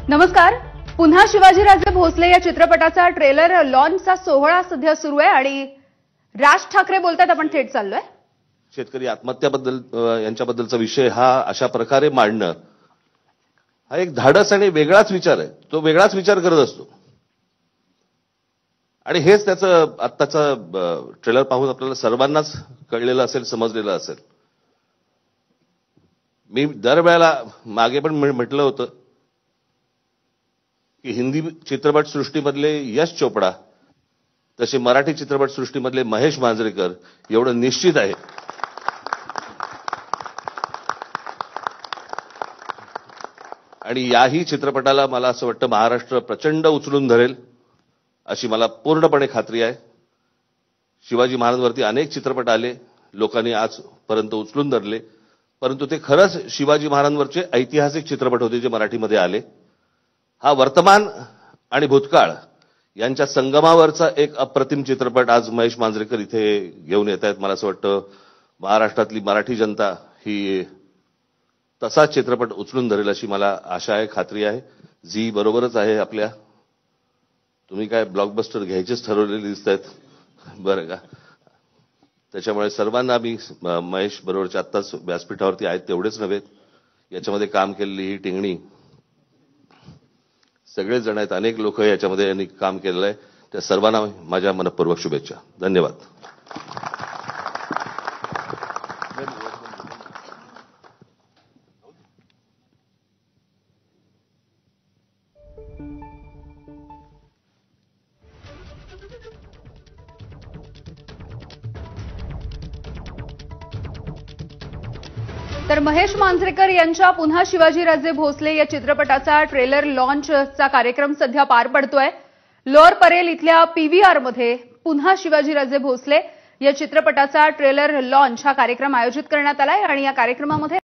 नमस्कार। पुन्हा शिवाजीराजे भोसले या चित्रपटाचा ट्रेलर लॉन्चचा सोहळा सध्या सुरू आहे आणि राज ठाकरे बोलतात आपण थेट चाललोय। शेतकरी आत्महत्याबद्दल यांच्याबद्दलचा विषय हा अशा प्रकारे मांडणं हा एक धाडस आणि वेगळाच विचार आहे। तो वेगळाच विचार करत असतो आणि हेच त्याचं आत्ताचा ट्रेलर पाहून आपल्याला सर्वांनाच कळलेलं असेल, समजलेलं असेल। मी दरवेळेला मागे पण म्हटलं होतं की हिंदी चित्रपट सृष्टीमधले यश चोपडा तसे मराठी चित्रपट सृष्टीमधले महेश मांजरेकर एवढं निश्चित आहे आणि याही चित्रपटाला मला असं वाटतं महाराष्ट्र प्रचंड उचलून धरेल अशी मला पूर्णपणे खात्री आहे। शिवाजी महाराजांवरती अनेक चित्रपट आले, लोकांनी आजपर्यंत उचलून धरले, परंतु ते खरंच शिवाजी महाराजांवरचे ऐतिहासिक चित्रपट होते जे मराठीमध्ये आले। हा वर्तमान आणि भूतकाळ यांच्या संगमावरचा एक अप्रतिम चित्रपट आज महेश मांजरेकर इथे घेऊन येत आहेत। मला असं वाटतं महाराष्ट्रातली मराठी जनता ही तसाच चित्रपट उचलून धरेल अशी मला आशा आहे, खात्री आहे। जी बरोबरच आहे आपल्या। तुम्ही काय ब्लॉकबस्टर घ्यायचेच ठरवलेले दिसतायत बरं का? त्याच्यामुळे सर्वांना मी महेश बरोबरच्या आत्ताच व्यासपीठावरती आहेत तेवढेच नव्हे, याच्यामध्ये काम केलेली ही टिंगणी सगळेच जण आहेत, अनेक लोक याच्यामध्ये यांनी काम केलेलं आहे। त्या सर्वांना माझ्या मनपूर्वक शुभेच्छा। धन्यवाद। तर महेश मांजरेकर यांच्या पुन्हा शिवाजीराजे भोसले या चित्रपटाचा ट्रेलर लॉन्चचा कार्यक्रम सध्या पार पडतोय। लोअर परेल इथल्या पीव्हीआर मध्ये पुन्हा शिवाजीराजे भोसले या चित्रपटाचा ट्रेलर लॉन्च हा कार्यक्रम आयोजित करण्यात आलाय आणि या कार्यक्रमामध्ये